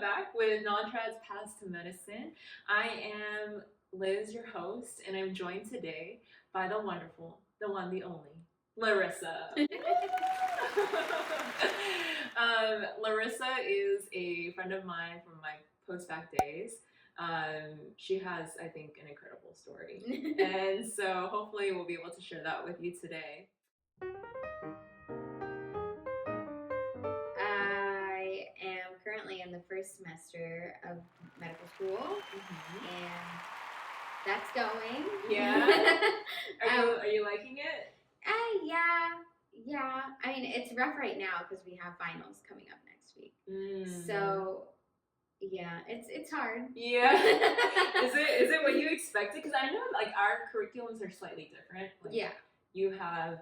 back with Non-Trad's Paths to Medicine. I am Liz, your host, and I'm joined today by the wonderful, the one, the only, Larissa. Larissa is a friend of mine from my post-bac days. She has, I think, an incredible story. And so hopefully we'll be able to share that with you today. I am currently in the first semester of medical school, and that's going. Yeah. Are you liking it? Yeah. I mean, it's rough right now because we have finals coming up next week. So, yeah, it's hard. Yeah. Is it what you expected? Because I know like our curriculums are slightly different. Like, yeah. You have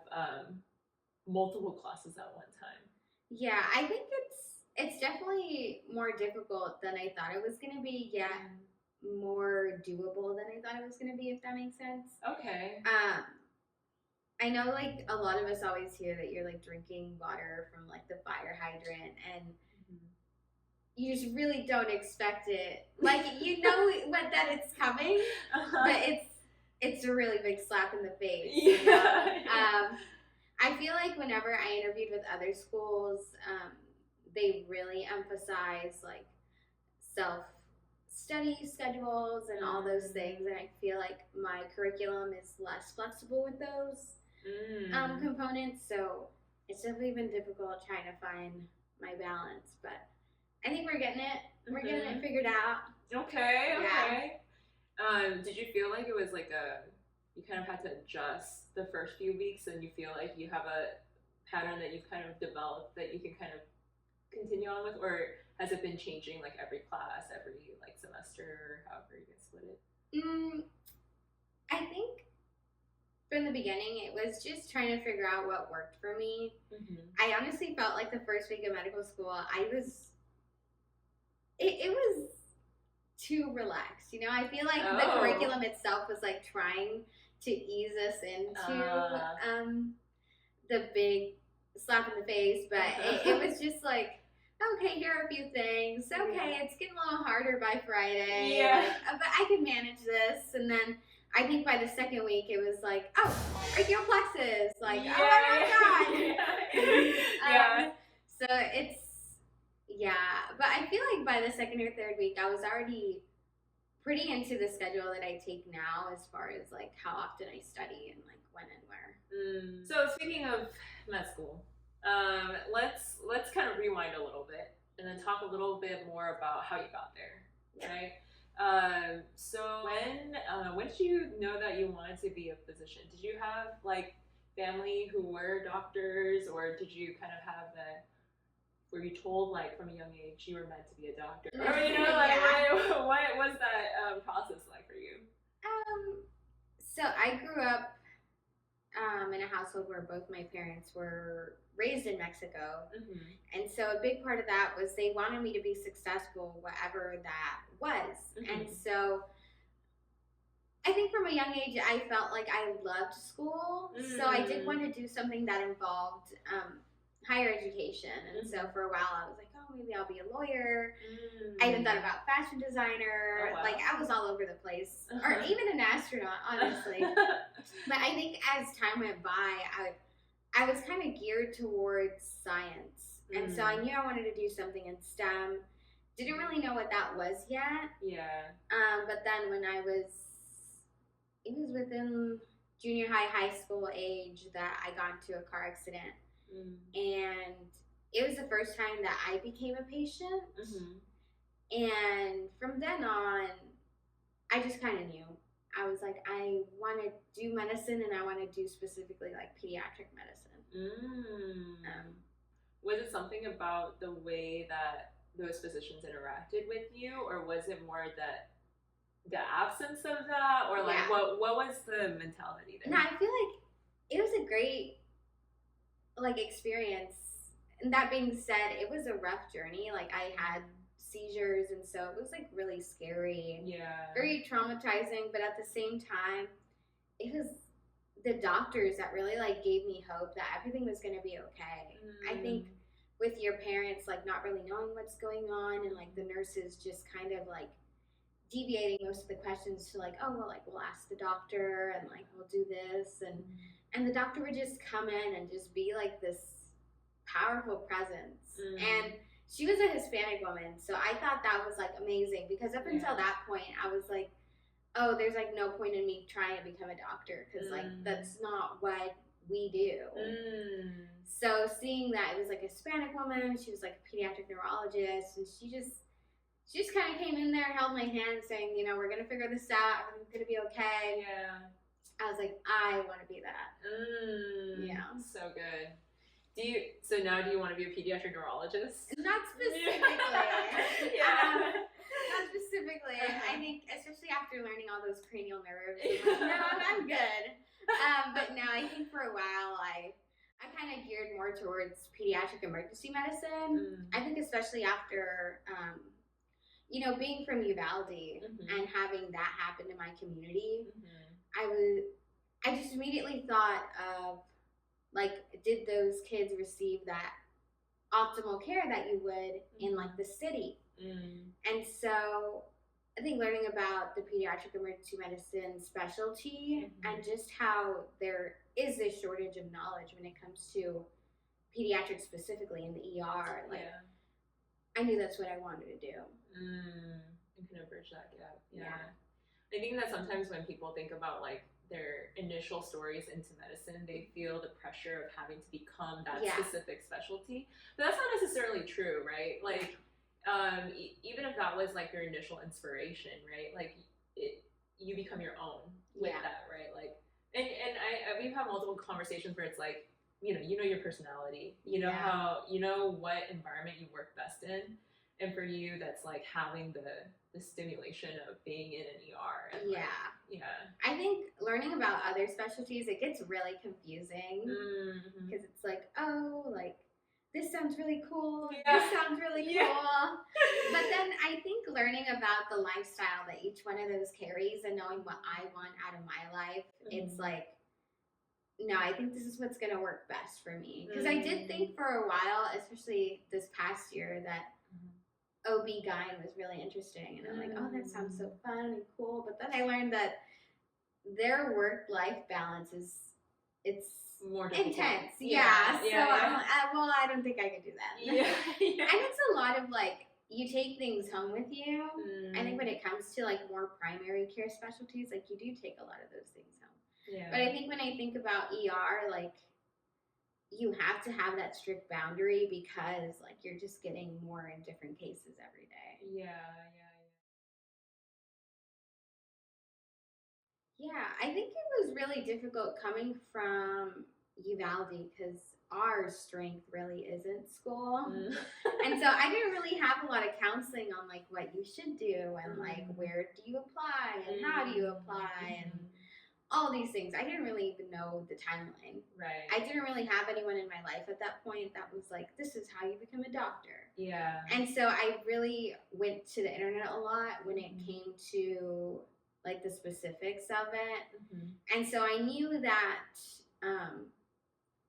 multiple classes at one time. Yeah, I think it's definitely more difficult than I thought it was going to be. Yeah. More doable than I thought it was going to be, if that makes sense. Okay. I know like a lot of us always hear that you're like drinking water from like the fire hydrant, and you just really don't expect it. Like you know that it's coming, but it's a really big slap in the face. Yeah. You know? I feel like whenever I interviewed with other schools, they really emphasize like self-study schedules and all those things, and I feel like my curriculum is less flexible with those components, so it's definitely been difficult trying to find my balance, but I think we're getting it. We're getting it figured out. Okay. Yeah. Did you feel like it was like you kind of had to adjust the first few weeks, and you feel like you have a pattern that you've kind of developed that you can kind of continue on with, or has it been changing like every class, every like semester, or however you guys split it? I think from the beginning it was just trying to figure out what worked for me. I honestly felt like the first week of medical school it was too relaxed, you know. I feel like the curriculum itself was like trying to ease us into the big slap in the face, but it was just like, okay, here are a few things. Okay, it's getting a little harder by Friday. Yeah. But I can manage this. And then I think by the second week, it was like, oh, brachial plexus. Like, oh my God. Yeah. So it's, but I feel like by the second or third week, I was already pretty into the schedule that I take now as far as like how often I study and like when and where. So speaking of med school, let's kind of rewind a little bit and then talk a little bit more about how you got there, right? So when did you know that you wanted to be a physician? Did you have like family who were doctors, or did you kind of have that? Were you told like from a young age you were meant to be a doctor? Or you know, like what was that process like for you? So I grew up in a household where both my parents were raised in Mexico, and so a big part of that was they wanted me to be successful, whatever that was. And so I think from a young age I felt like I loved school, so I did want to do something that involved higher education, and so for a while I was like, oh, maybe I'll be a lawyer. I even thought about fashion designer. Like I was all over the place, or even an astronaut, honestly. But I think as time went by, I was kind of geared towards science, and so I knew I wanted to do something in STEM. Didn't really know what that was yet. But then when it was within junior high school age that I got into a car accident. And it was the first time that I became a patient. And from then on, I just kind of knew. I was like, I want to do medicine, and I want to do specifically like pediatric medicine. Was it something about the way that those physicians interacted with you, or was it more that the absence of that, or like what was the mentality there? No, I feel like it was a great like experience. And that being said, it was a rough journey. Like I had seizures, and so it was like really scary and very traumatizing, but at the same time it was the doctors that really like gave me hope that everything was going to be okay. I think with your parents, like not really knowing what's going on, and like the nurses just kind of like deviating most of the questions to like, oh well, like we'll ask the doctor and like we'll do this, and the doctor would just come in and just be like this powerful presence. And she was a Hispanic woman, so I thought that was like amazing, because up until that point I was like, oh, there's like no point in me trying to become a doctor, because like that's not what we do. So seeing that it was like a Hispanic woman, she was like a pediatric neurologist, and she just kind of came in there, held my hand, saying, you know, we're gonna figure this out, everything's gonna be okay. Yeah. I was like, I want to be that. Yeah. So good. So now do you want to be a pediatric neurologist? Not specifically. Not specifically. I think, especially after learning all those cranial nerves, I'm like, no, I'm good. But no, I think for a while I kind of geared more towards pediatric emergency medicine. I think especially after, you know, being from Uvalde and having that happen to my community, I just immediately thought of, like, did those kids receive that optimal care that you would in like the city? And so I think learning about the pediatric emergency medicine specialty and just how there is this shortage of knowledge when it comes to pediatrics, specifically in the ER, like I knew that's what I wanted to do. You can bridge that gap. I think that sometimes when people think about like their initial stories into medicine, they feel the pressure of having to become that specific specialty, but that's not necessarily true, right? Like even if that was like your initial inspiration, right, like you become your own with that, right? Like and we've had multiple conversations where it's like, you know your personality, you know how, you know what environment you work best in, and for you that's like having the stimulation of being in an ER. And I think learning about other specialties, it gets really confusing, because it's like, oh, like this sounds really cool, this sounds really cool. But then I think learning about the lifestyle that each one of those carries and knowing what I want out of my life, it's like, no, I think this is what's going to work best for me. Because I did think for a while, especially this past year, that OB-GYN was really interesting. And I'm like, oh, that sounds so fun and cool. But then I learned that their work-life balance it's more difficult. Intense. Well, I don't think I could do that. And it's a lot of like, you take things home with you. I think when it comes to like more primary care specialties, like you do take a lot of those things home. But I think when I think about ER, like you have to have that strict boundary, because like you're just getting more in different cases every day. I think it was really difficult coming from Uvalde, because our strength really isn't school. And so I didn't really have a lot of counseling on like what you should do and like where do you apply and how do you apply and all these things. I didn't really even know the timeline. Right. I didn't really have anyone in my life at that point that was like, this is how you become a doctor. And so I really went to the internet a lot when it came to like the specifics of it. And so I knew that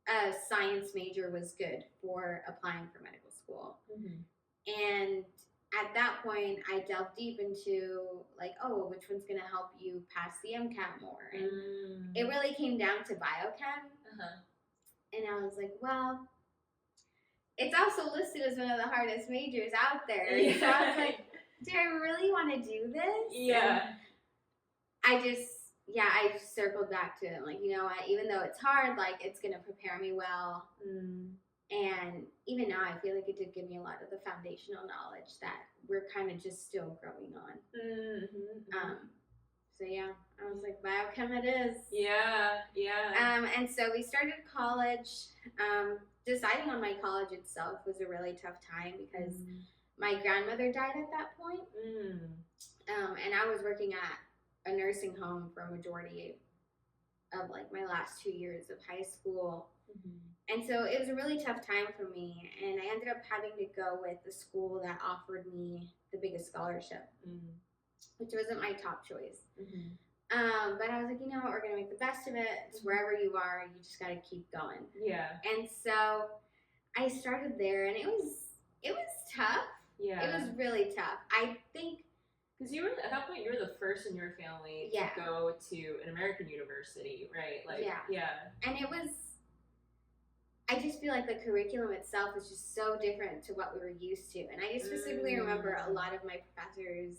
a science major was good for applying for medical school. And at that point, I delved deep into like, oh, which one's going to help you pass the MCAT more? And it really came down to biochem. And I was like, well, it's also listed as one of the hardest majors out there. So I was like, do I really want to do this? And I just circled back to it. Like, you know what, even though it's hard, like it's going to prepare me well. And even now, I feel like it did give me a lot of the foundational knowledge that we're kind of just still growing on. So I was like, biochem it is. And so we started college. Deciding on my college itself was a really tough time, because my grandmother died at that point. And I was working at a nursing home for a majority of like my last 2 years of high school. And so it was a really tough time for me, and I ended up having to go with the school that offered me the biggest scholarship, which wasn't my top choice. But I was like, you know what, we're going to make the best of it. It's wherever you are, you just got to keep going. And so I started there, and it was tough. Yeah. It was really tough. I think because you were at that point, you were the first in your family to go to an American university, right? Like, and it was. I just feel like the curriculum itself is just so different to what we were used to, and I just specifically remember a lot of my professors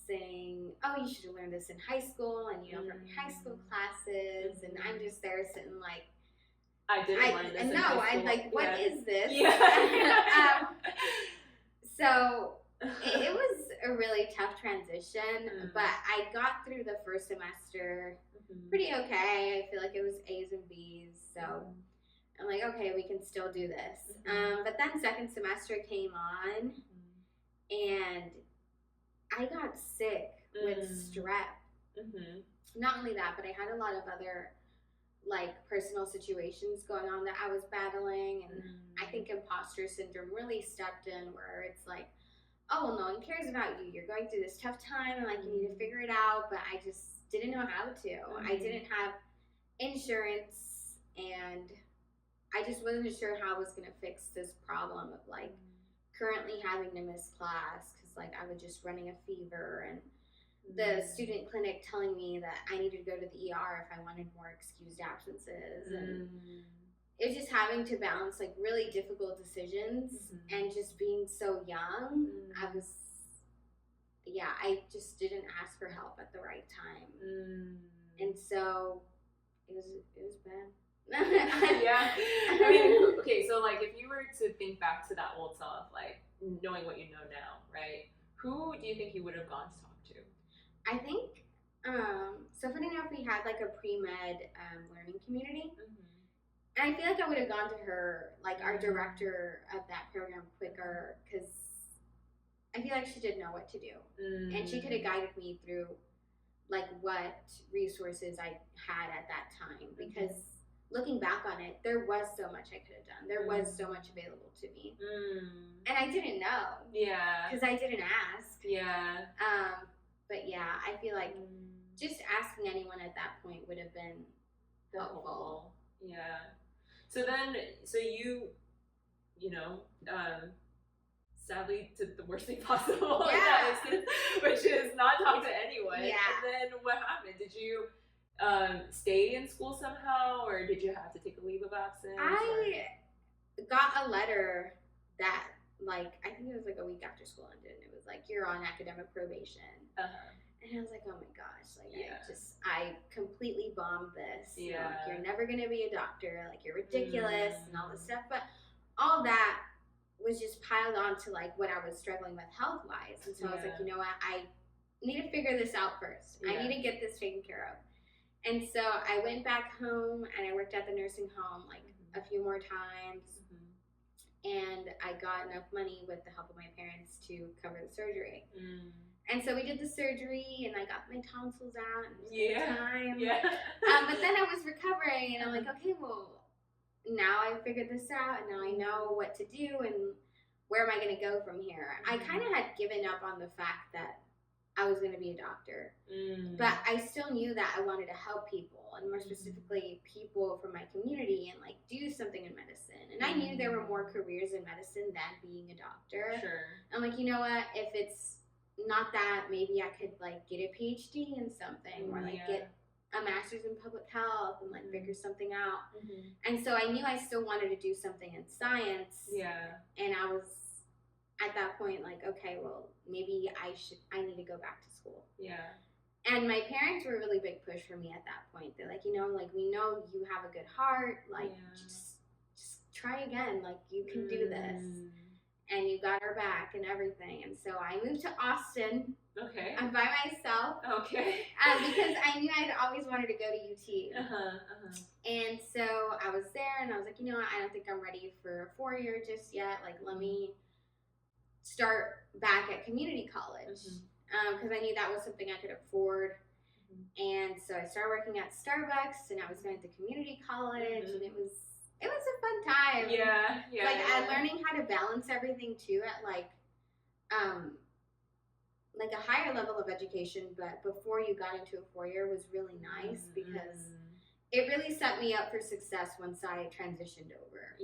saying, "Oh, you should have learned this in high school, and from your high school classes," and I'm just there sitting like. I didn't learn this. No, I'm like, what is this? Yeah. So it was a really tough transition, but I got through the first semester pretty okay. I feel like it was A's and B's, so I'm like, okay, we can still do this. But then second semester came on, and I got sick with strep. Not only that, but I had a lot of other like personal situations going on that I was battling, and I think imposter syndrome really stepped in, where it's like, oh, well, no one cares about you, you're going through this tough time, and like you need to figure it out. But I just didn't know how to. I didn't have insurance, and I just wasn't sure how I was going to fix this problem of like currently having to miss class because like I was just running a fever, and the student clinic telling me that I needed to go to the ER if I wanted more excused absences. And it was just having to balance like really difficult decisions and just being so young. I just didn't ask for help at the right time. And so it was bad. Yeah. I mean, okay, so like if you were to think back to that old self, like knowing what you know now, right? Who do you think you would have gone to talk to? I think, so funny enough, we had like a pre-med learning community. And I feel like I would have gone to her, like our director of that program, quicker, because I feel like she did know what to do. And she could have guided me through like what resources I had at that time. Because looking back on it, there was so much I could have done. There was so much available to me. And I didn't know. Yeah. Because I didn't ask. Yeah. But yeah, I feel like just asking anyone at that point would have been helpful. Yeah. So then, you sadly did the worst thing possible, which is not talk to anyone. Yeah. And then what happened? Did you stay in school somehow, or did you have to take a leave of absence? I got a letter that, like, I think it was like a week after school ended, and it was like, you're on academic probation. And I was like, oh my gosh, like I completely bombed this. Like, you're never gonna be a doctor, like you're ridiculous and all this stuff. But all that was just piled on to like what I was struggling with health wise. And so I was like, you know what, I need to figure this out first. I need to get this taken care of. And so I went back home and I worked at the nursing home like a few more times. And I got enough money with the help of my parents to cover the surgery. And so we did the surgery, and I got my tonsils out, and it was time. But then I was recovering, and I'm like, okay, well, now I figured this out, and now I know what to do, and where am I going to go from here? I kind of had given up on the fact that I was going to be a doctor, but I still knew that I wanted to help people, and more specifically people from my community, and like do something in medicine. And I knew there were more careers in medicine than being a doctor. I'm like, you know what, if it's not that, maybe I could like get a PhD in something, or like get a master's in public health and like figure something out. And so I knew I still wanted to do something in science. And I was at that point like, okay, well, maybe I need to go back to school. And my parents were a really big push for me at that point. They're like, you know, like, we know you have a good heart, like just try again, like you can do this. And you got our back and everything. And so I moved to Austin. By myself. Because I knew I'd always wanted to go to UT. And so I was there, and I was like, you know what, I don't think I'm ready for a 4-year just yet. Like, let me start back at community college. Because I knew that was something I could afford. And so I started working at Starbucks, and I was going to community college, and it was a fun time. Like learning how to balance everything too at like a higher level of education, but before you got into a 4-year was really nice because it really set me up for success once I transitioned over.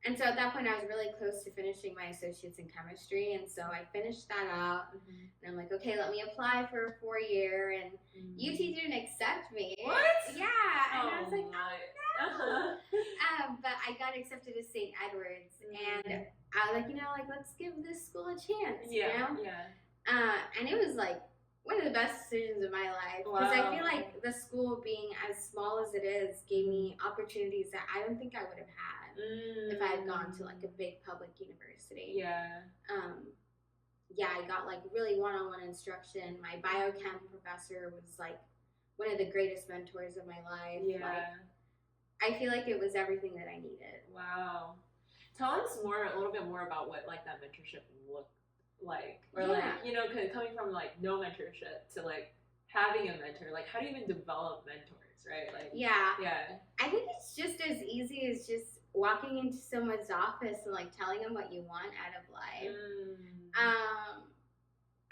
And so at that point, I was really close to finishing my associates in chemistry. And so I finished that out. And I'm like, okay, let me apply for a 4-year. And UT didn't accept me. What? Yeah. And I was like, oh, no. But I got accepted to St. Edward's. And I was like, let's give this school a chance, you know? Yeah. And it was like one of the best decisions of my life. Because I feel like the school being as small as it is gave me opportunities that I don't think I would have had if I had gone to like a big public university. Yeah. I got like really one-on-one instruction. My biochem professor was like one of the greatest mentors of my life. Yeah. Like, I feel like it was everything that I needed. Wow. Tell us a little bit more about what like that mentorship looked like, or like, coming from like no mentorship to like having a mentor. Like, how do you even develop mentors, right? Like, yeah. I think it's just as easy as just walking into someone's office and like telling them what you want out of life.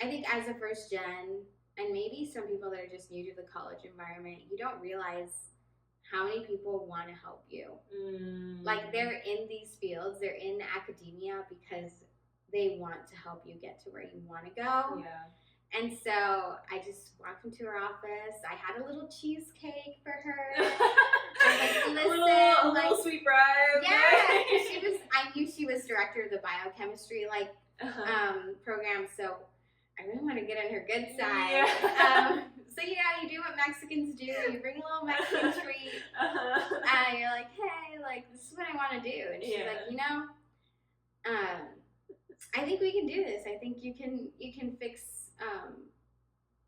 I think as a first gen, and maybe some people that are just new to the college environment, you don't realize how many people want to help you. Like, they're in these fields, they're in academia because they want to help you get to where you want to go. Yeah. And so I just walked into her office. I had a little cheesecake for her. I was like, listen, a little sweet bribe. Yeah, I knew she was director of the biochemistry program, so I really want to get on her good side. Yeah. So you do what Mexicans do. You bring a little Mexican treat, and you're like, hey, like, this is what I want to do. And she's like, I think we can do this. I think you can fix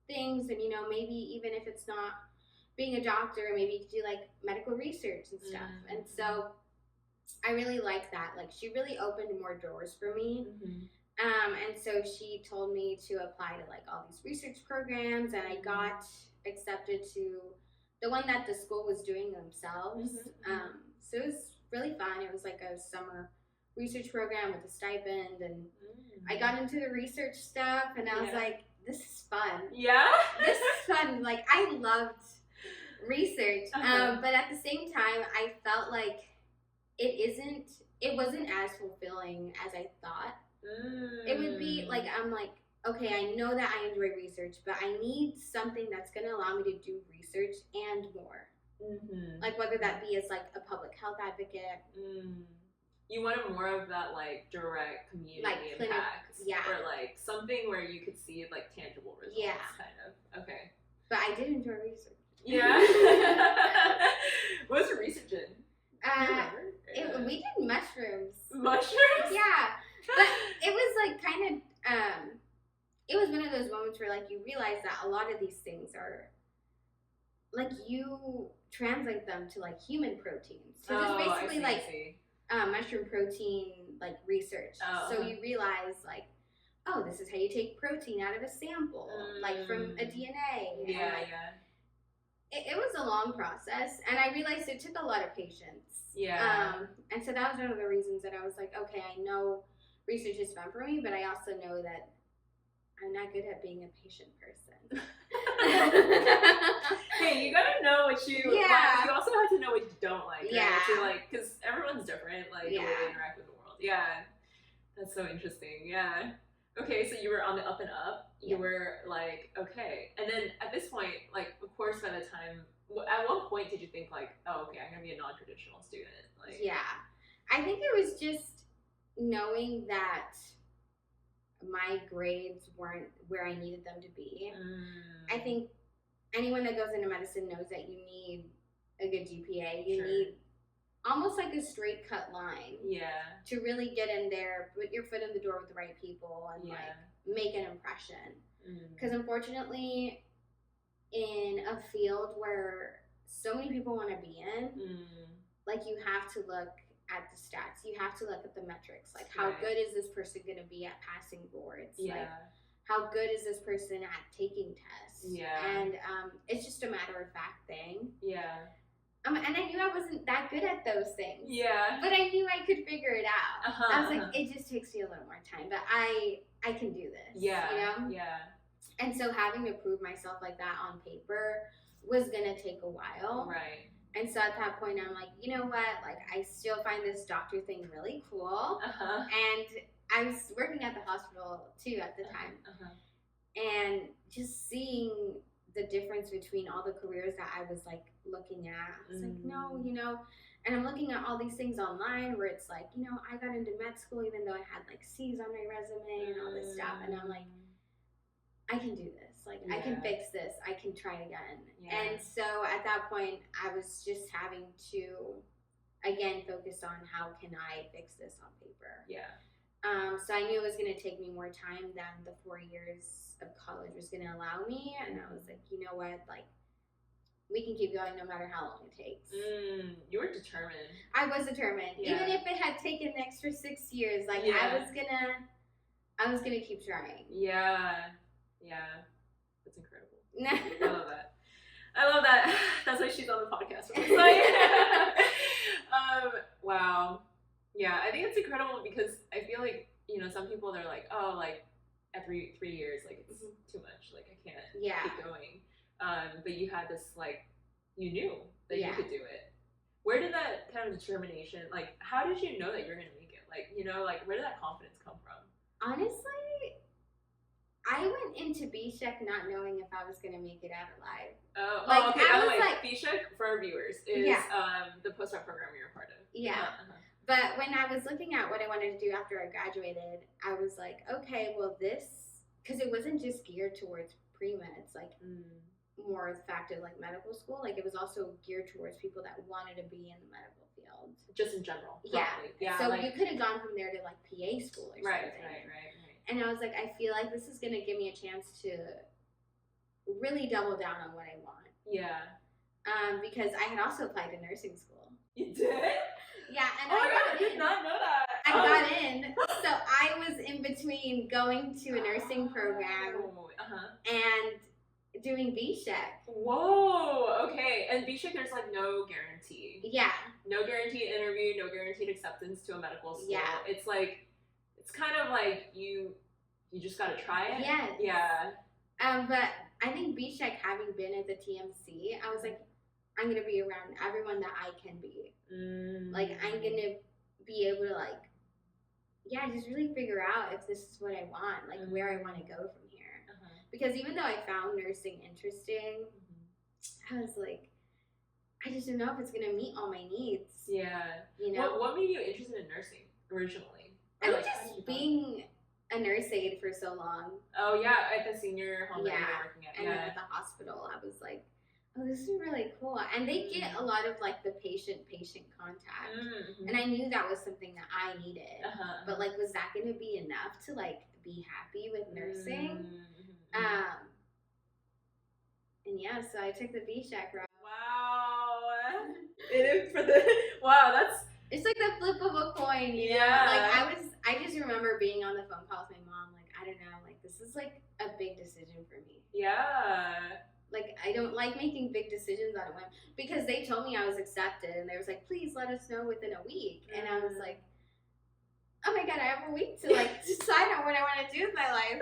things, and maybe even if it's not being a doctor, maybe you could do like medical research and stuff. And so I really like that. Like, she really opened more doors for me. And so she told me to apply to like all these research programs, and I got accepted to the one that the school was doing themselves. So it was really fun. It was like a summer research program with a stipend, and I got into the research stuff, and I was like, this is fun. Yeah? This is fun. Like, I loved research. But at the same time, I felt like it wasn't as fulfilling as I thought it would be. Like, I'm like, okay, I know that I enjoy research, but I need something that's going to allow me to do research and more. Like, whether that be as like a public health advocate. You wanted more of that like direct community like impact, or like something where you could see like tangible results, kind of. Okay. But I did enjoy research. Yeah. What was your research in? We did mushrooms. Mushrooms? Yeah. But it was like kind of, it was one of those moments where like you realize that a lot of these things are, like, you translate them to like human proteins. So it's basically mushroom protein like research. So you realize like, oh, this is how you take protein out of a sample, like from a DNA. It was a long process, and I realized it took a lot of patience. And so that was one of the reasons that I was like, okay, I know research is fun for me, but I also know that I'm not good at being a patient person. Hey, you gotta know what you like. You also have to know what you don't like. Right? What you like, because everyone's different, like the way they interact with the world. That's so interesting. Okay, so you were on the up and up. You were like, okay, and then at this point, like, of course, by the time, at what point did you think like, oh, okay, I'm gonna be a non-traditional student? Like, I think it was just knowing that my grades weren't where I needed them to be. I think anyone that goes into medicine knows that you need a good GPA. You need almost like a straight cut line to really get in there, put your foot in the door with the right people, and like make an impression. Because unfortunately, in a field where so many people want to be in, like, you have to look at the stats, you have to look at the metrics, like how good is this person going to be at passing boards, like how good is this person at taking tests, and it's just a matter of fact thing. And I knew I wasn't that good at those things, but I knew I could figure it out. I was like, it just takes me a little more time, but I can do this, you know? And so having to prove myself like that on paper was gonna take a while, And so at that point, I'm like, you know what? Like, I still find this doctor thing really cool. And I was working at the hospital too at the time. And just seeing the difference between all the careers that I was like looking at, I was like, no, you know, and I'm looking at all these things online where it's like, you know, I got into med school even though I had like C's on my resume and all this stuff. And I'm like, I can do this. Like, I can fix this. I can try again. And so at that point, I was just having to, again, focus on how can I fix this on paper. So I knew it was going to take me more time than the 4 years of college was going to allow me. And I was like, you know what? Like, we can keep going no matter how long it takes. You were determined. I was determined. Even if it had taken an extra 6 years, like, I was gonna keep trying. That's incredible. I love that. That's why she's on the podcast. Wow. Yeah, I think it's incredible because I feel like, you know, some people, they're like, oh, like at 3 years, like it's too much. Like I can't keep going. But you had this, like, you knew that you could do it. Where did that kind of determination, like, how did you know that you're going to make it? Like, you know, like, where did that confidence come from? Honestly, I went into BSHEq not knowing if I was going to make it out alive. Okay. By the way, BSHEq, for our viewers, is the post-doc program you're a part of. But when I was looking at what I wanted to do after I graduated, I was like, okay, well this, because it wasn't just geared towards pre-meds, like more the fact of like medical school, like it was also geared towards people that wanted to be in the medical field. Just in general. So like, you could have gone from there to like PA school or something. Right. And I was like, I feel like this is going to give me a chance to really double down on what I want. Because I had also applied to nursing school. You did? Yeah, and oh my god, I did not know that. I got in, so I was in between going to a nursing program and doing BSHEq. Whoa, okay. And BSHEq, there's like no guarantee. No guaranteed interview, no guaranteed acceptance to a medical school. It's like, it's kind of like you just gotta try it. But I think BSHEq, having been at the TMC, I was like, I'm gonna be around everyone that I can be. Like, I'm gonna be able to, like, just really figure out if this is what I want, like where I want to go from here. Because even though I found nursing interesting, I was like, I just don't know if it's gonna meet all my needs. You know, what made you interested in nursing originally? I think just being a nurse aide for so long. Oh yeah, at the senior home that you were working at. And then at the hospital, I was like, oh, this is really cool. And they get a lot of like the patient contact. And I knew that was something that I needed. But like, was that going to be enough to like be happy with nursing? And yeah, so I took the BSHEq route. Wow. It's like the flip of a coin, you know? Like I just remember being on the phone call with my mom, like, I don't know, like this is like a big decision for me. Like, I don't like making big decisions on a whim, because they told me I was accepted, and they was like, please let us know within a week. And I was like, oh my god, I have a week to like decide on what I want to do with my life.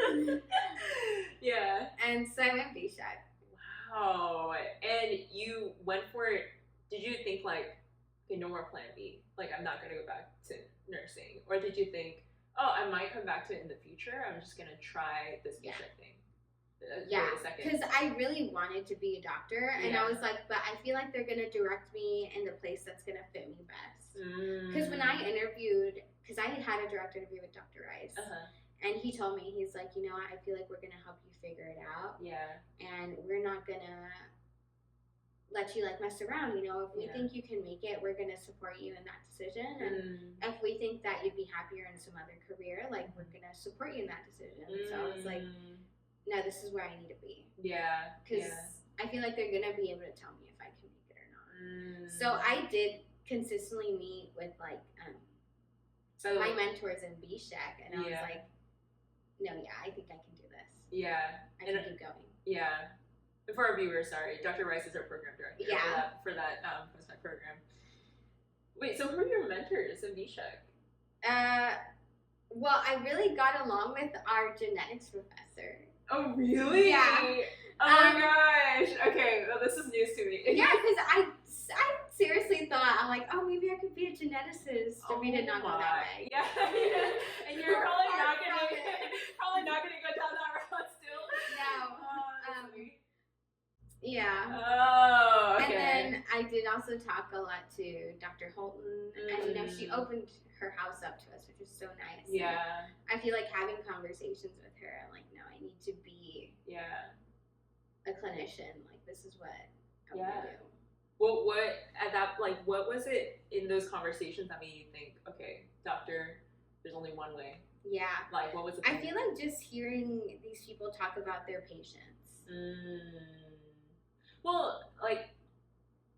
And so I went BSHEq. Wow. And you went for it. Did you think like, okay, no more plan B, like I'm not gonna go back to nursing? Or did you think, oh, I might come back to it in the future, I'm just gonna try this BSHEq thing? Because I really wanted to be a doctor, and I was like, but I feel like they're gonna direct me in the place that's gonna fit me best. Because when I interviewed, because I had a direct interview with Dr. Rice, and he told me, he's like, you know, I feel like we're gonna help you figure it out, and we're not gonna let you like mess around. You know, if we think you can make it, we're gonna support you in that decision, and if we think that you'd be happier in some other career, like we're gonna support you in that decision. So I was like, no, this is where I need to be. Because I feel like they're going to be able to tell me if I can make it or not. So I did consistently meet with, like, my mentors in BSHEq, and I was like, no, I think I can do this. I can keep going. And for our viewers, sorry, Dr. Rice is our program director for that post-doc program. Wait, so who are your mentors in BSHEq? Well, I really got along with our genetics professor. Oh, really? Yeah. Oh my gosh. Okay, well, this is news to me. Yeah, because I seriously thought, I'm like, oh, maybe I could be a geneticist. But we did not go that way. Yeah. And you're probably not gonna go down that route still. No. Yeah. Oh, okay. And then I did also talk a lot to Dr. Holton, and she opened her house up to us, which was so nice. Yeah. And I feel like having conversations with her, I'm like, no, I need to be a clinician. Like, this is what I want to do. What was it in those conversations that made you think, okay, doctor, there's only one way? Yeah. Like, what was it? I feel like just hearing these people talk about their patients. Well, like,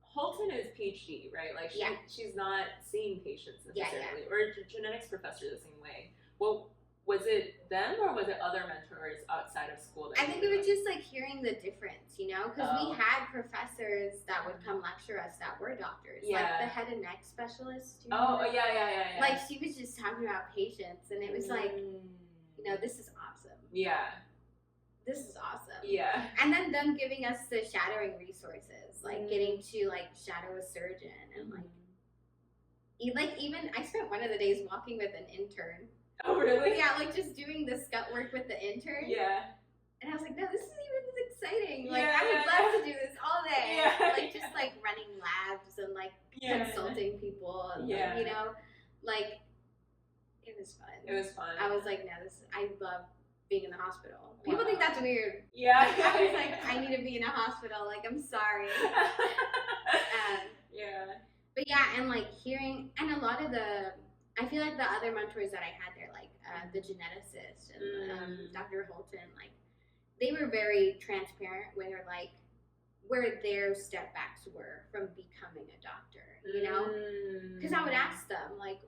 Holton is PhD, right? Like, she's not seeing patients necessarily, or a genetics professor the same way. Well, was it them or was it other mentors outside of school? I think it was just like hearing the difference, because we had professors that would come lecture us that were doctors, like the head and neck specialist. Yeah. Like, she was just talking about patients, and it was like, this is awesome. Yeah. This is awesome. Yeah. And then them giving us the shadowing resources, like getting to like shadow a surgeon, and even I spent one of the days walking with an intern. Oh, really? Yeah, like just doing the scut work with the intern. Yeah. And I was like, no, this isn't even as exciting. Like, I would love to do this all day. Yeah. Like, just like running labs and like consulting people. And, like, it was fun. It was fun. I was like, no, I love being in the hospital. People think that's weird. Yeah. I was like, I need to be in a hospital. Like, I'm sorry. But yeah, and like hearing, and a lot of I feel like the other mentors that I had there, like the geneticist and Dr. Holton, like they were very transparent where their step backs were from becoming a doctor, Because I would ask them, like,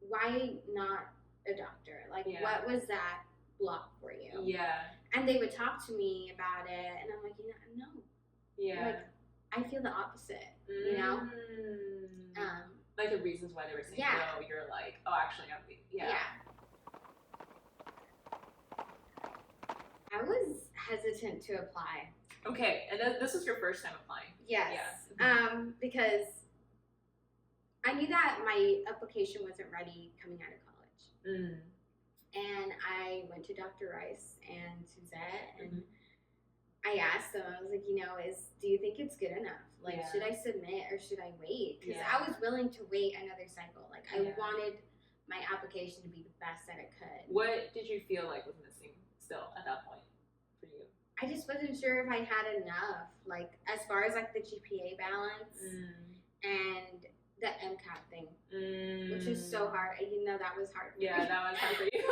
why not a doctor? Like, what was that block for you? Yeah. And they would talk to me about it, and I'm like, no. Yeah. Like, I feel the opposite, like the reasons why they were saying no, you're like, oh, actually, I was hesitant to apply. Okay, and this was your first time applying? Yes. Yeah. Because I knew that my application wasn't ready coming out of college. And I went to Dr. Rice and Suzette, and I asked them, I was like, do you think it's good enough? Like, should I submit or should I wait? Because I was willing to wait another cycle. Like, I wanted my application to be the best that it could. What did you feel like was missing still at that point for you? I just wasn't sure if I had enough, like, as far as, like, the GPA balance and the MCAT thing, which is so hard. That was hard for me. Yeah, that was hard for you. But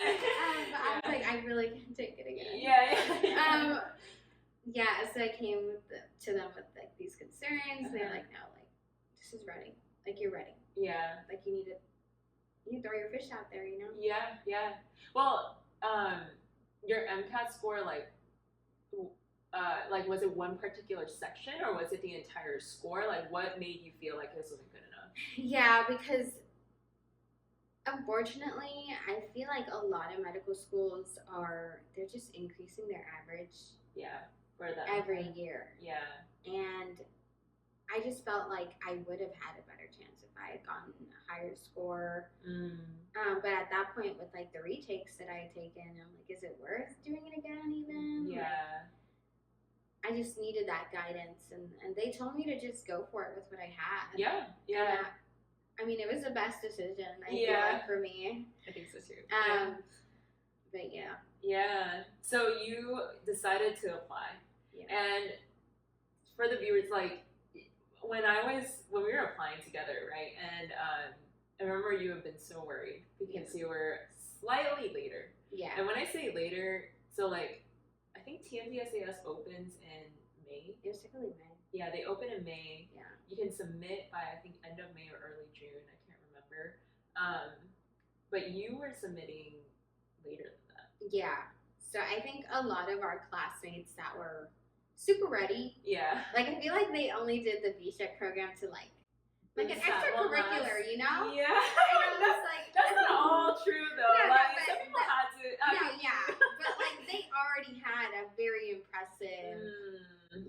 I was like, I really can't take it again. So I came to them with, like, these concerns. They're like, no, like, this is ready. Like, you're ready. Yeah. Like, you need to throw your fish out there, Yeah. Well, your MCAT score, like, was it one particular section or was it the entire score? Like, what made you feel like this wasn't good enough? Yeah, because unfortunately, I feel like a lot of medical schools they're just increasing their average. Every year. Yeah. And I just felt like I would have had a better chance if I had gotten a higher score. But at that point, with like the retakes that I had taken, I'm like, is it worth doing it again even? Yeah. Like, I just needed that guidance, and they told me to just go for it with what I had. Yeah. I mean, it was the best decision, I feel like, for me. I think so too. But yeah. Yeah. So you decided to apply. Yeah. And for the viewers, like, when we were applying together, right? And I remember you have been so worried because you were slightly later. Yeah. And when I say later, so like, I think TMDSAS opens in May. It was typically May. Yeah, they open in May. Yeah. You can submit by, I think, end of May or early June. I can't remember. But you were submitting later than that. Yeah. So I think a lot of our classmates that were super ready. Yeah. Like, I feel like they only did the BSHEq program to like an extracurricular, Yeah. And that's not all true though. No, like, some people had to. But like they already had a very impressive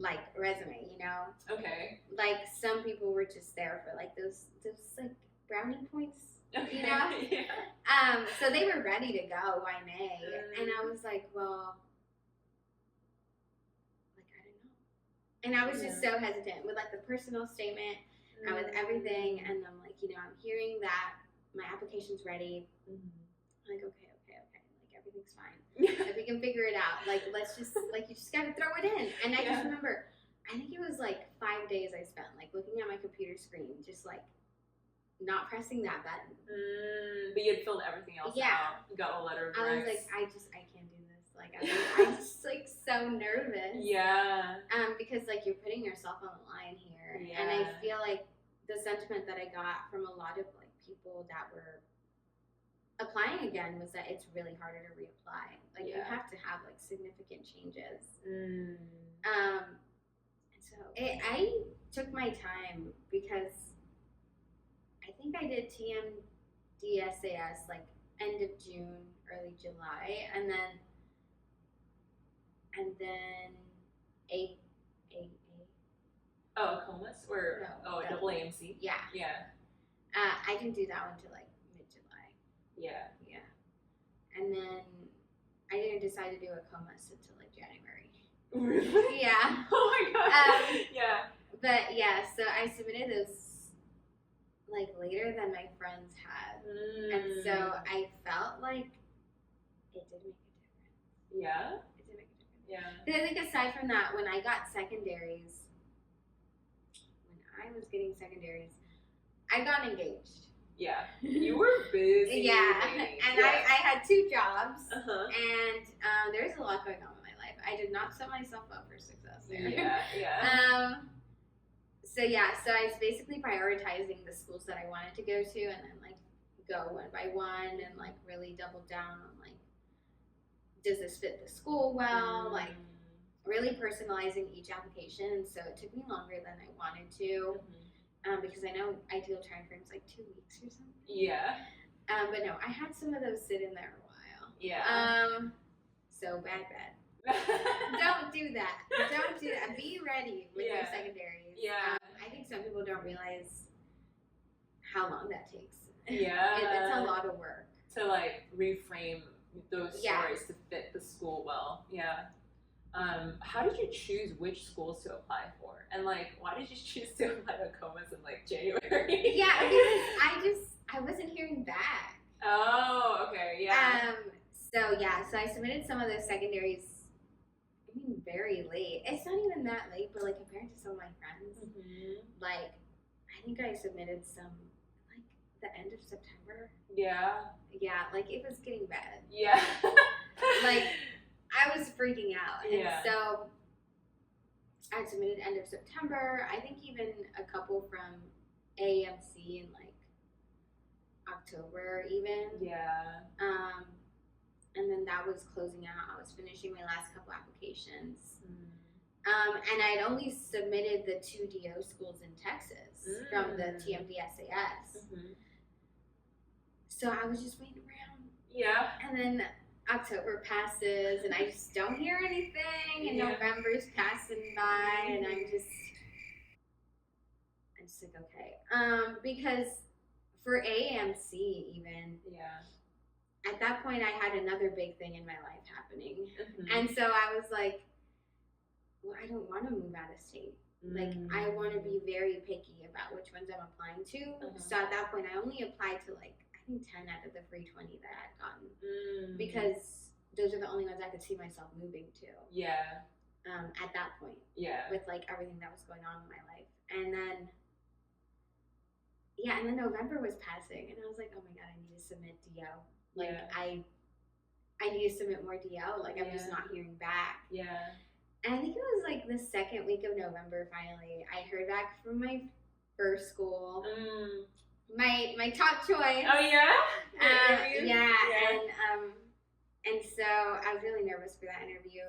like resume, Okay. Like, so just there for like those like brownie points, Okay. you know. Yeah. So they were ready to go by May, and I was like, well, like I don't know, and I was just so hesitant with like the personal statement and with everything, and I'm like, you know, I'm hearing that my application's ready. I'm like, okay, like everything's fine. If we can figure it out, like let's just like you just gotta throw it in. And I just remember, I think it was like 5 days I spent like looking at my computer screen, just like not pressing that button. But you had filled everything else out. You got a letter of I was like, I can't do this. Like I'm just like so nervous. Yeah. Because like you're putting yourself on the line here, Yeah. and I feel like the sentiment that I got from a lot of like people that were applying again was that it's really harder to reapply. Like you have to have like significant changes. And so I took my time because I think I did TMDSAS like end of June, early July, and then a COMAS or double AMC. Yeah. I didn't do that one until like mid-July. Yeah. And then I didn't decide to do a COMAS until like January. Really? Yeah. Oh my god. But yeah, so I submitted those like later than my friends had, and so I felt like it did make a difference. Yeah. It did make a difference. But I think aside from that, when I was getting secondaries, I got engaged. Yeah, you were busy. And I had 2 jobs, and there was a lot going on in my life. I did not set myself up for success there. So I was basically prioritizing the schools that I wanted to go to, and then like go one by one, and like really double down on like, does this fit the school well? Like really personalizing each application, and so it took me longer than I wanted to. Because I know ideal time frame is like 2 weeks or something. But no, I had some of those sit in there a while. So bad. Don't do that. Don't do that. Be ready with your secondaries. I think some people don't realize how long that takes. It's a lot of work to like reframe those stories to fit the school well. How did you choose which schools to apply for? And like, why did you choose to apply to COMAS in like January? Because I wasn't hearing back. Oh, okay, So I submitted some of those secondaries, I mean, very late. It's not even that late, but like compared to some of my friends, like I think I submitted some like the end of September. Like it was getting bad. Like I was freaking out, and so I submitted end of September. I think even a couple from AMC in like October even. And then that was closing out. I was finishing my last couple applications. And I had only submitted the 2 DO schools in Texas from the TMDSAS. So I was just waiting around. And then October passes, and I just don't hear anything, and November's passing by, and I'm just like, okay. Because for AMC even, at that point I had another big thing in my life happening. And so I was like, well, I don't want to move out of state. Like, I want to be very picky about which ones I'm applying to. So at that point, I only applied to like, I think 10 out of the free 20 that I had gotten. Because those are the only ones I could see myself moving to. At that point. With like everything that was going on in my life. And then November was passing, and I was like, oh my god, I need to submit DO. Like, I need to submit more DO. Like, I'm just not hearing back. And I think it was like the second week of November, finally, I heard back from my first school. My top choice. And so I was really nervous for that interview.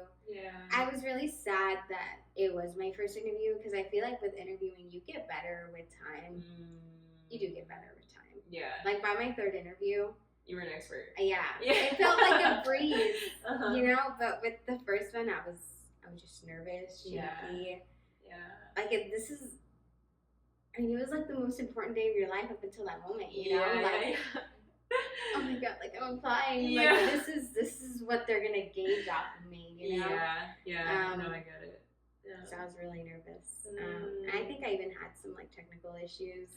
I was really sad that it was my first interview, because I feel like with interviewing, you get better with time. You do get better with time. Like by my 3rd interview, you were an expert. It felt like a breeze, you know. But with the first one, I was just nervous, shaky. Like I mean, it was like the most important day of your life up until that moment, you know? Like, oh my god, like I'm applying. Yeah. Like this is what they're gonna gauge off of me, you know? Yeah. No, I get it. Yeah. So I was really nervous. And I think I even had some like technical issues.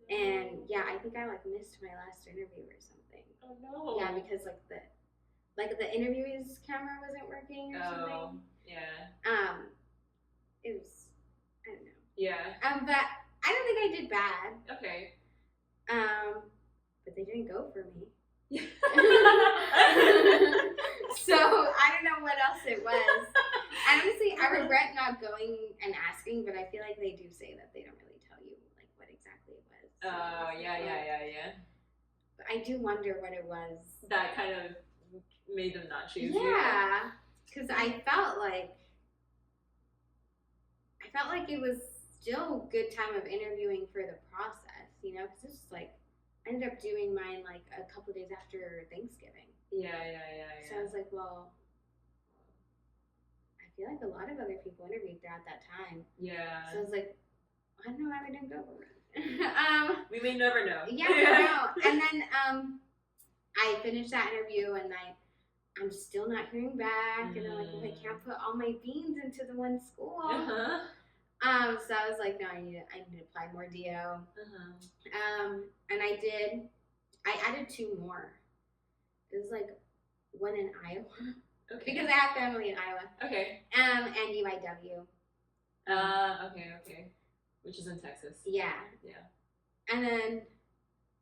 And yeah, I think I like missed my last interview or something. Oh no. Yeah, because like the interviewer's camera wasn't working or something. Yeah. It was, I don't know. Yeah. But I don't think I did bad. Okay. But they didn't go for me. So I don't know what else it was. Honestly, I regret not going and asking, but I feel like they do say that they don't really tell you like what exactly it was. So yeah. But I do wonder what it was. That kind of made them not choose you. Yeah, because I felt like it was still a good time of interviewing for the process, you know, because it's like I ended up doing mine like a couple days after Thanksgiving. Yeah. So I was like, well, I feel like a lot of other people interviewed throughout that time. Yeah. So I was like, I don't know why we didn't go for it. We may never know. Yeah, we don't know. And then I finished that interview and I'm still not hearing back, and I'm like, well, I can't put all my beans into the one school. So I was like, no, I need to apply more DO. And I did. I added 2 more. It was like one in Iowa. Okay. Because I have family in Iowa. Okay. And UIW. Okay. Which is in Texas. Yeah. And then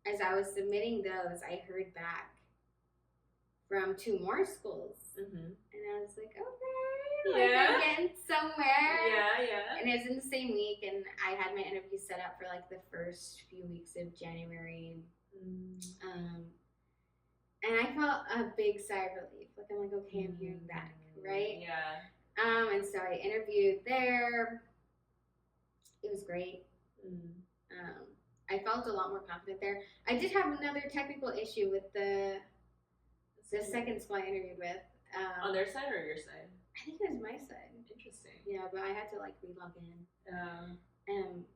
as I was submitting those, I heard back from 2 more schools. And I was like, okay, like I'm getting somewhere. Yeah. And it was in the same week, and I had my interview set up for like the first few weeks of January. And I felt a big sigh of relief. Like I'm like, okay, I'm hearing back, right? Yeah. And so I interviewed there. It was great. I felt a lot more confident there. I did have another technical issue with the second school I interviewed with. On their side or your side? I think it was my side. Interesting. Yeah, but I had to like re-log in. And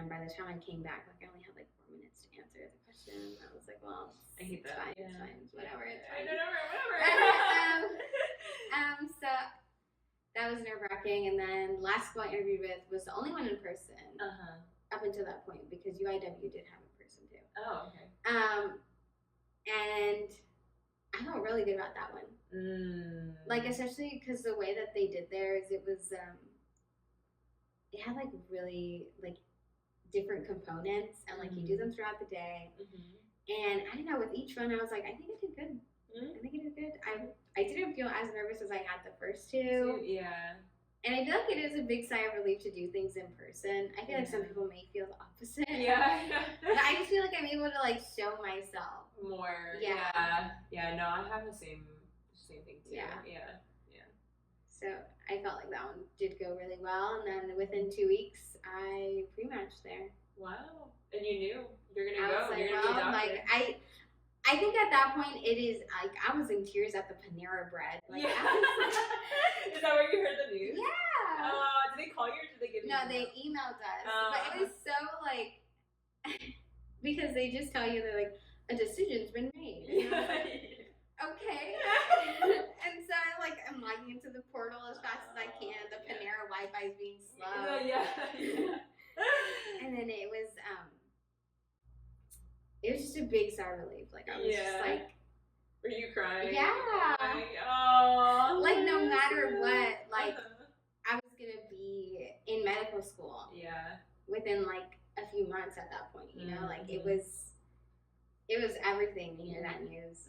by the time I came back, like I only had like 4 minutes to answer the question. I was like, well, I hate that. It's fine. Whatever. It's fine. Whatever. So that was nerve-wracking. And then last school I interviewed with was the only one in person up until that point, because UIW did have a person too. Oh, okay. And I felt really good about that one. Like, especially because the way that they did theirs, it was, it had like really like different components, and like you do them throughout the day. And I don't know, with each one, I was like, I think I did good. I think I did good. I didn't feel as nervous as I had the first 2. Yeah. And I feel like it is a big sigh of relief to do things in person. I feel like some people may feel the opposite. Yeah. But I just feel like I'm able to like show myself more. Yeah. No, I have the same thing too. Yeah. So I felt like that one did go really well, and then within 2 weeks I pre-matched there. Wow. And you knew you're gonna go. Was like, you're gonna be a doctor. Like I think at that point it is like I was in tears at the Panera Bread. Like, Is that where you heard the news? Yeah. Did they call you or did they give you? No, they emailed us. But it was so like because they just tell you that like a decision's been made. And I was like, okay. And so I'm logging into the portal as fast as I can. The Panera Wi-Fi is being slow. Yeah. And then it was just a big sigh of relief. Like I was just like, were you crying? Yeah. Like no matter what, like I was gonna be in medical school. Yeah. Within like a few months at that point, you know, like it was everything to hear that news.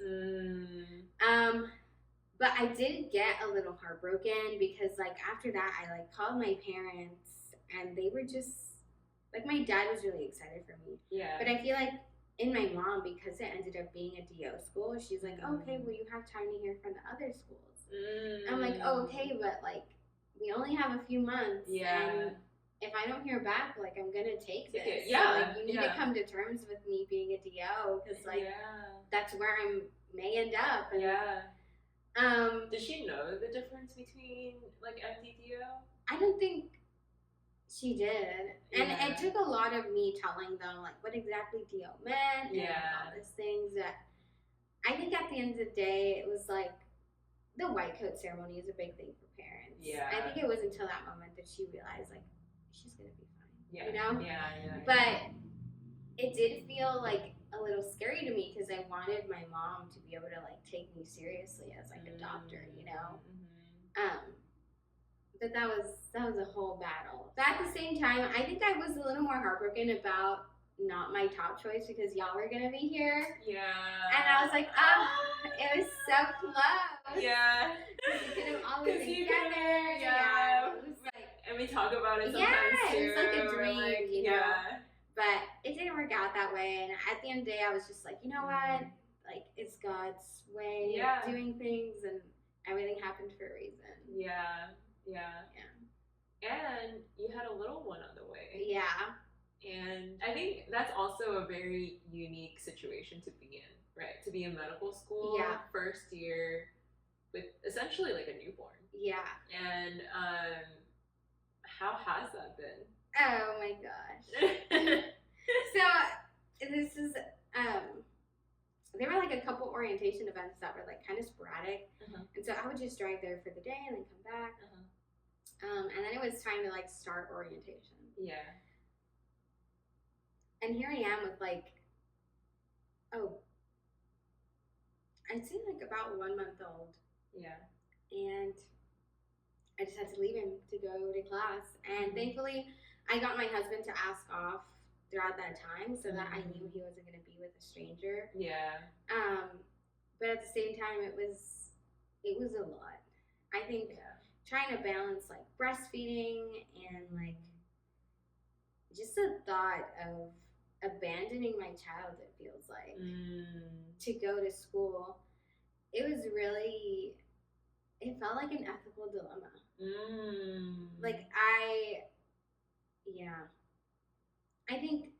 But I did get a little heartbroken because like after that I like called my parents and they were just like, my dad was really excited for me. Yeah. But I feel like in my mom, because it ended up being a DO school, she's like, okay, well you have time to hear from the other schools. I'm like, oh, okay, but like we only have a few months. Yeah. And if I don't hear back, like I'm gonna take this. Yeah. So, like you need to come to terms with me being a DO, because like that's where I may end up. And, Does she know the difference between like MD DO? I don't think She did. And it took a lot of me telling them, like, what exactly DO meant and all these things that I think at the end of the day, it was like the white coat ceremony is a big thing for parents. Yeah. I think it was until that moment that she realized, like, she's going to be fine. Yeah. You know? Yeah. But it did feel like a little scary to me because I wanted my mom to be able to, like, take me seriously as, like, a doctor, you know? But that was a whole battle. But at the same time, I think I was a little more heartbroken about not my top choice because y'all were gonna be here. Yeah. And I was like, it was so close. Yeah. Because we could have all been together. Yeah. It was like, and we talk about it sometimes too. It was like a dream, like, you know. But it didn't work out that way. And at the end of the day, I was just like, you know what? Like, it's God's way of doing things, and everything happened for a reason. Yeah. And you had a little one on the way. Yeah. And I think that's also a very unique situation to be in, right? To be in medical school, first year, with essentially like a newborn. Yeah. And how has that been? Oh my gosh. So this is there were like a couple orientation events that were like kind of sporadic, and so I would just drive there for the day and then come back. And then it was time to like start orientation. Yeah. And here I am with like, I'd say like about 1 month old. Yeah. And I just had to leave him to go to class. And thankfully, I got my husband to ask off throughout that time so that I knew he wasn't going to be with a stranger. Yeah. But at the same time, it was a lot. I think trying to balance like breastfeeding and like just the thought of abandoning my child, it feels like, to go to school, it felt like an ethical dilemma. Like I think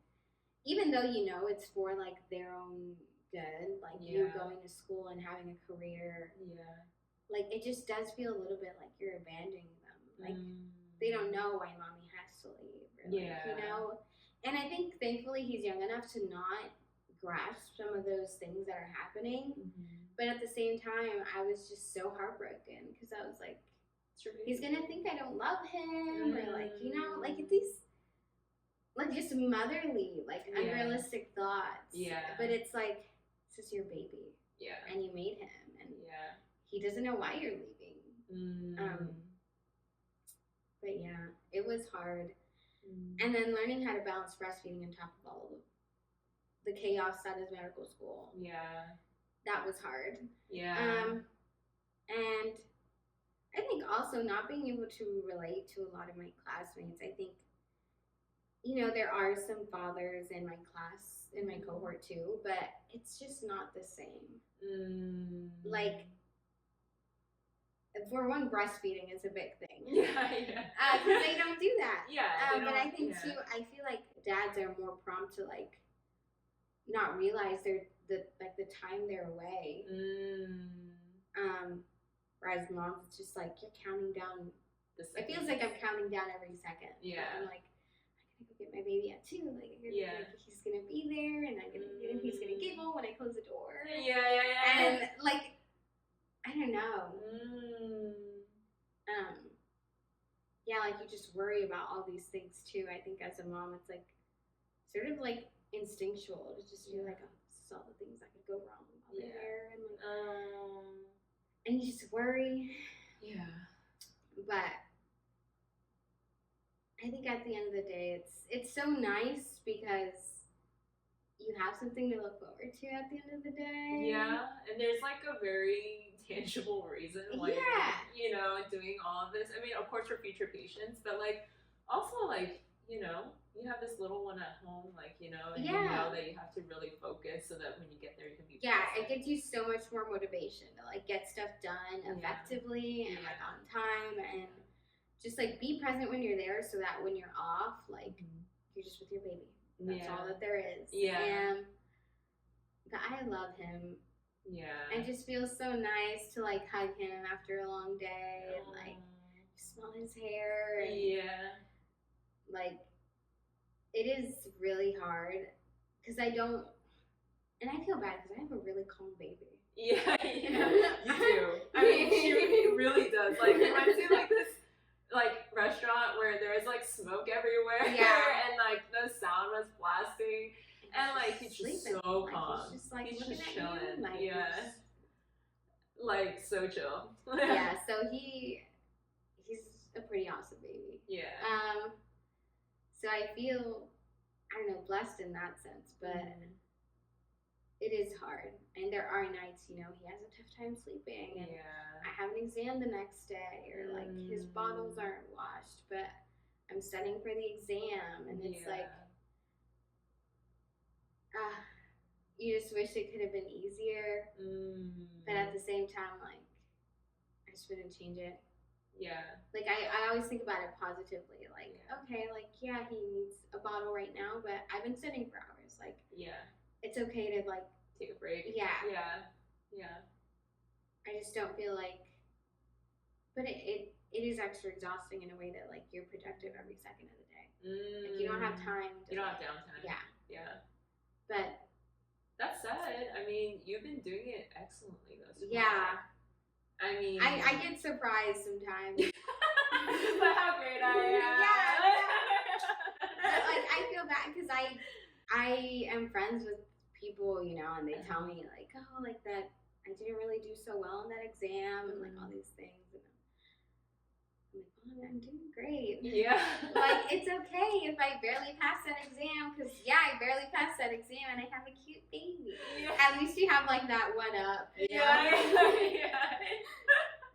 even though, you know, it's for like their own good, like you going to school and having a career, like it just does feel a little bit like you're abandoning them. Like they don't know why mommy has to leave, or like, you know. And I think thankfully he's young enough to not grasp some of those things that are happening. But at the same time, I was just so heartbroken because I was like, he's gonna think I don't love him, or like, you know, like these like just motherly, like unrealistic thoughts. Yeah. But it's like, this is your baby. Yeah. And you made him, and he doesn't know why you're leaving. But yeah, it was hard. And then learning how to balance breastfeeding on top of all of the chaos that is medical school. Yeah. That was hard. Yeah. And I think also not being able to relate to a lot of my classmates. I think, you know, there are some fathers in my class, in my cohort too, but it's just not the same. Like, for one, breastfeeding is a big thing. Because they don't do that. But I think too, I feel like dads are more prompt to like not realize the time they're away. Whereas moms, it's just like you're counting down. It feels like I'm counting down every second. Yeah. I'm like, I gotta go get my baby at 2. Like, like he's gonna be there, and he's gonna giggle when I close the door. And like, I don't know. Like you just worry about all these things too. I think as a mom, it's like sort of like instinctual to just feel like, oh, this is all the things that could go wrong over there, and like, and you just worry. Yeah. But I think at the end of the day, it's so nice because you have something to look forward to at the end of the day. Yeah, and there's like a very tangible reason why you're, you know, doing all of this. I mean, of course, for future patients, but like also like, you know, you have this little one at home, like, you know, and you know that you have to really focus so that when you get there, you can be present. It gives you so much more motivation to like get stuff done effectively and like on time, and just like be present when you're there so that when you're off, like you're just with your baby. That's all that there is. But I love him. It just feels so nice to like hug him after a long day and like smell his hair. And like, it is really hard because I don't, and I feel bad because I have a really calm baby. Yeah, you do. I mean, it really does. Like, we went to like this like restaurant where there's like smoke everywhere, and like the sound was blasting, and like he's just so calm. He's just like he's looking just at chilling. you, like, yeah, like so chill. Yeah, so he's a pretty awesome baby. Yeah. So I feel, I don't know, blessed in that sense, but it is hard. And there are nights, you know, he has a tough time sleeping, and I have an exam the next day, or like his bottles aren't washed, but I'm studying for the exam, and it's like, you just wish it could have been easier, but at the same time, like, I just wouldn't change it. Yeah. Like, I always think about it positively. Like, okay, like, yeah, he needs a bottle right now, but I've been studying for hours. Like, it's okay to, like, take a break. Yeah. Yeah. I just don't feel like, but it is extra exhausting in a way that, like, you're productive every second of the day. Like, you don't have time to, you don't have downtime. Yeah. But that said, I mean, you've been doing it excellently thus far. Yeah. I mean, I get surprised sometimes. But how great I am. But, like, I feel bad because I am friends with people, you know, and they tell me, like, oh, like, that I didn't really do so well in that exam, and like all these things, and I'm like, oh, I'm doing great. Yeah. Like, it's okay if I barely pass that exam, because I barely passed that exam, and I have a cute baby. Yeah. At least you have, like, that one up. You know?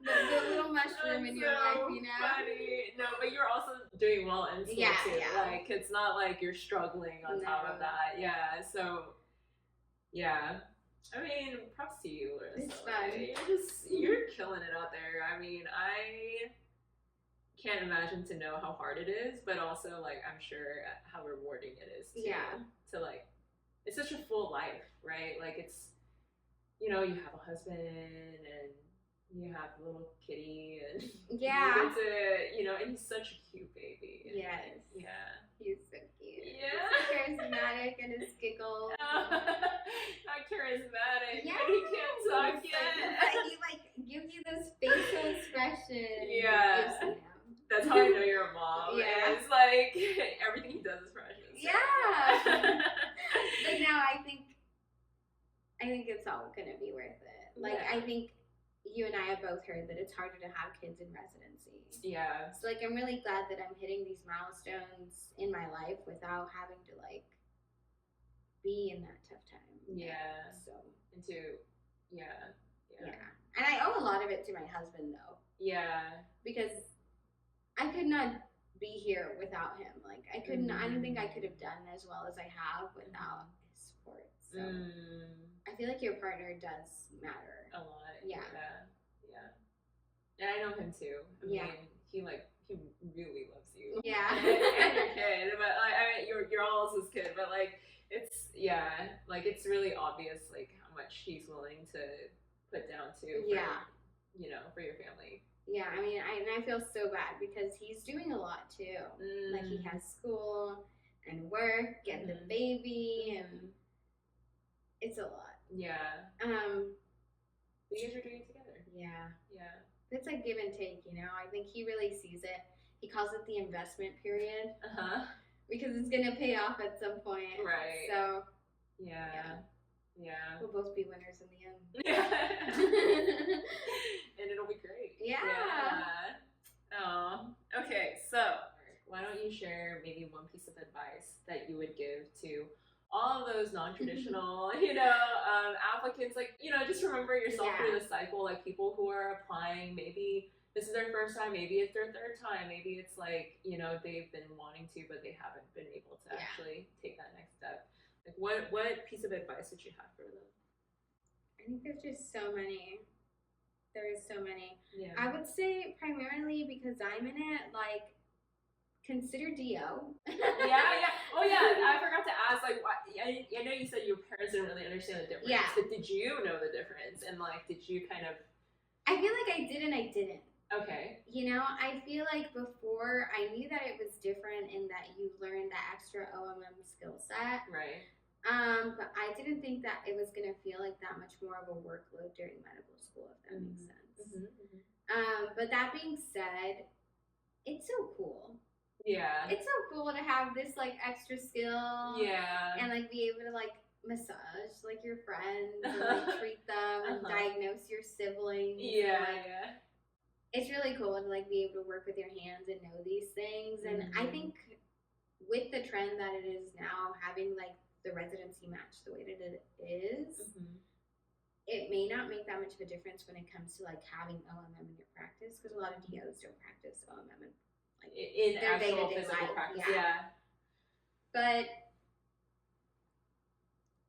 The little mushroom in your life, you know? Funny. No, but you're also doing well in school too. Like, it's not like you're struggling on top of that. Yeah. So, yeah. I mean, props to you, Larissa. It's fun. You're killing it out there. I mean, I can't imagine to know how hard it is, but also, like, I'm sure how rewarding it is too. Yeah. To, like, it's such a full life, right? Like, it's, you know, you have a husband and you have a little kitty, and you get to, you know, and he's such a cute baby. Yes. Yeah. He's so cute. Yeah. He's so charismatic, and his giggles. Not charismatic. Yeah. But he can't talk yet. He, like, gives you those facial expressions. Yeah. That's how I know you're a mom. Yeah. It's like everything he does is precious. Yeah. But now I think it's all gonna be worth it. Like, I think you and I have both heard that it's harder to have kids in residency. Yeah. So, like, I'm really glad that I'm hitting these milestones in my life without having to, like, be in that tough time. Yeah. So. Yeah. And I owe a lot of it to my husband, though. Yeah. Because I could not be here without him. Like, I couldn't, I don't think I could have done as well as I have without his support. So I feel like your partner does matter. A lot. Yeah. And I know him too. I mean, he really loves you. Yeah. And your kid. But, like, I mean, you're all his kid, but, like, it's, like, it's really obvious, like, how much he's willing to put down too for, you know, for your family. Yeah, I mean, I feel so bad because he's doing a lot too. Like, he has school and work and the baby, and it's a lot. Yeah. But you guys are doing it together. Yeah. It's like give and take, you know. I think he really sees it. He calls it the investment period. Because it's gonna pay off at some point. Right. So. Yeah. We'll both be winners in the end. And it'll be great. Yeah. Oh. Okay, so why don't you share maybe one piece of advice that you would give to all of those non-traditional, you know, applicants? Like, you know, just remember yourself through the cycle. Like, people who are applying, maybe this is their first time, maybe it's their third time, maybe it's like, you know, they've been wanting to, but they haven't been able to actually take that next step. Like, what piece of advice would you have for them? I think there's just so many. There is so many. Yeah. I would say primarily because I'm in it, like, consider DO. Oh yeah, I forgot to ask, like, I know you said your parents didn't really understand the difference, but did you know the difference? And, like, did you kind of... I feel like I did and I didn't. Okay. You know, I feel like before I knew that it was different in that you learned that extra OMM skill set. Right. But I didn't think that it was gonna feel like that much more of a workload during medical school, if that makes sense. But that being said, it's so cool. Yeah. It's so cool to have this like extra skill. Yeah. And like be able to like massage like your friends and like treat them and diagnose your siblings. Yeah. And, like, it's really cool to like be able to work with your hands and know these things. And I think with the trend that it is now, having like the residency match the way that it is, it may not make that much of a difference when it comes to like having OMM in your practice, because a lot of DOs don't practice OMM in, like, in their actual day-to-day physical life. practice. Yeah. But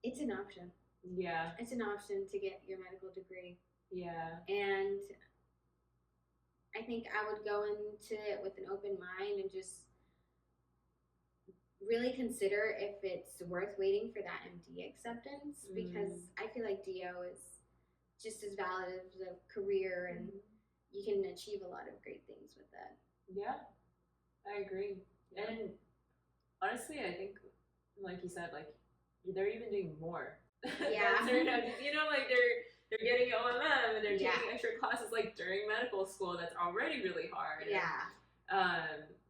it's an option. Yeah. It's an option to get your medical degree. Yeah. And I think I would go into it with an open mind and just really consider if it's worth waiting for that MD acceptance, because I feel like DO is just as valid as a career, and you can achieve a lot of great things with that. Yeah, I agree. Yeah. And honestly, I think, like you said, like they're even doing more. Yeah. You know, like they're getting OMM and they're taking extra classes like during medical school. That's already really hard. Yeah.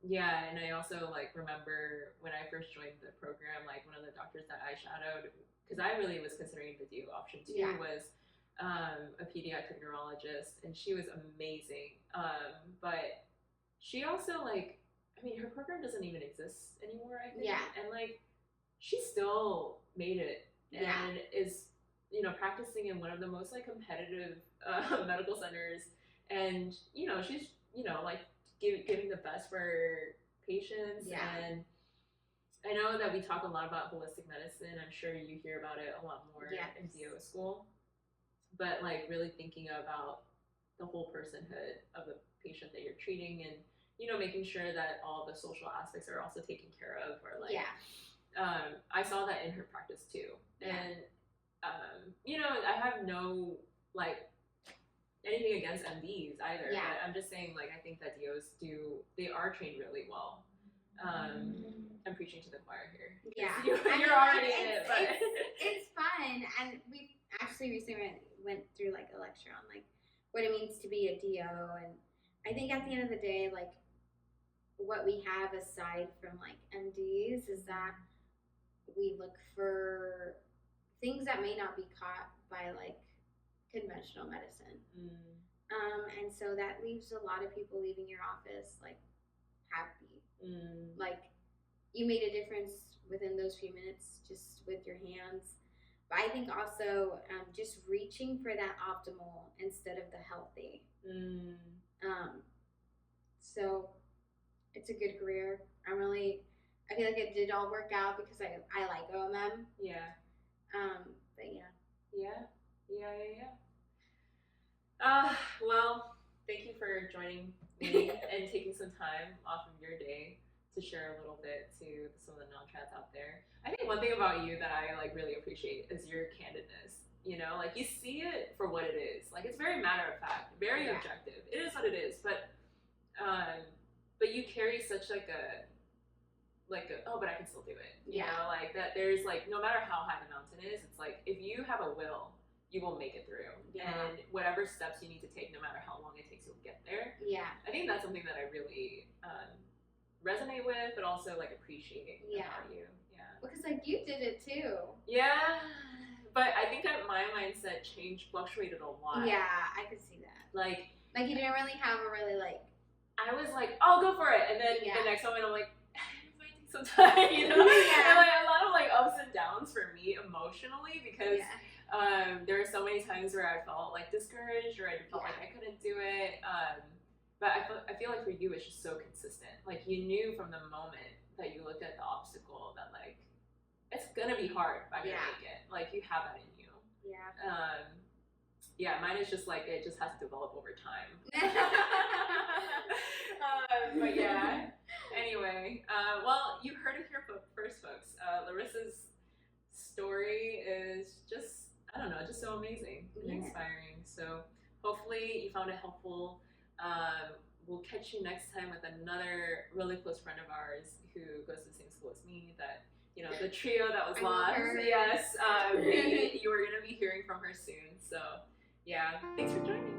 Yeah, and I also like remember when I first joined the program, like one of the doctors that I shadowed, because I really was considering the DO option too, was a pediatric neurologist, and she was amazing. But she also like, I mean, her program doesn't even exist anymore, I think. Yeah. And like, she still made it and is, you know, practicing in one of the most like competitive medical centers, and you know, she's, you know, like giving the best for patients. And I know that we talk a lot about holistic medicine. I'm sure you hear about it a lot more in DO school, but like really thinking about the whole personhood of the patient that you're treating, and you know, making sure that all the social aspects are also taken care of, or like I saw that in her practice too. And you know, I have no like anything against MDs either, but I'm just saying, like, I think that DOs they are trained really well. I'm preaching to the choir here. Yeah. You're already in it, but it's fun. And we actually recently went through like a lecture on like what it means to be a DO, and I think at the end of the day, like what we have aside from like MDs is that we look for things that may not be caught by like conventional medicine. And so that leaves a lot of people leaving your office like happy. Like you made a difference within those few minutes just with your hands. But I think also just reaching for that optimal instead of the healthy. So it's a good career. I feel like it did all work out because I like OMM. Yeah. But yeah. Well, thank you for joining me and taking some time off of your day to share a little bit to some of the non-trads out there. I think one thing about you that I like really appreciate is your candidness. You know, like you see it for what it is. Like it's very matter of fact, very objective. It is what it is, but you carry such like a oh, but I can still do it. You know, like that. There's like no matter how high the mountain is, it's like if you have a will, you will make it through. And whatever steps you need to take, no matter how long it takes, you'll get there. I think that's something that I really resonate with, but also like appreciate about you. Because like you did it too. But I think that my mindset fluctuated a lot. I could see that. Like you didn't really have a really like. I was like, I'll go for it, and then the next moment I'm like, it might take some time, you know. And like a lot of like ups and downs for me emotionally, because there are so many times where I felt like discouraged, or I felt like I couldn't do it. But I feel like for you, it's just so consistent. Like you knew from the moment that you looked at the obstacle that like it's gonna be hard, but I'm gonna make it. Like you have that in you. Mine is just like it just has to develop over time. But anyway, well, you heard it here first, folks. Larissa's story is just, I don't know, just so amazing and inspiring. So hopefully you found it helpful. We'll catch you next time with another really close friend of ours who goes to the same school as me. That, you know, the trio that was lost. Yes, you are going to be hearing from her soon. So, yeah, thanks for joining.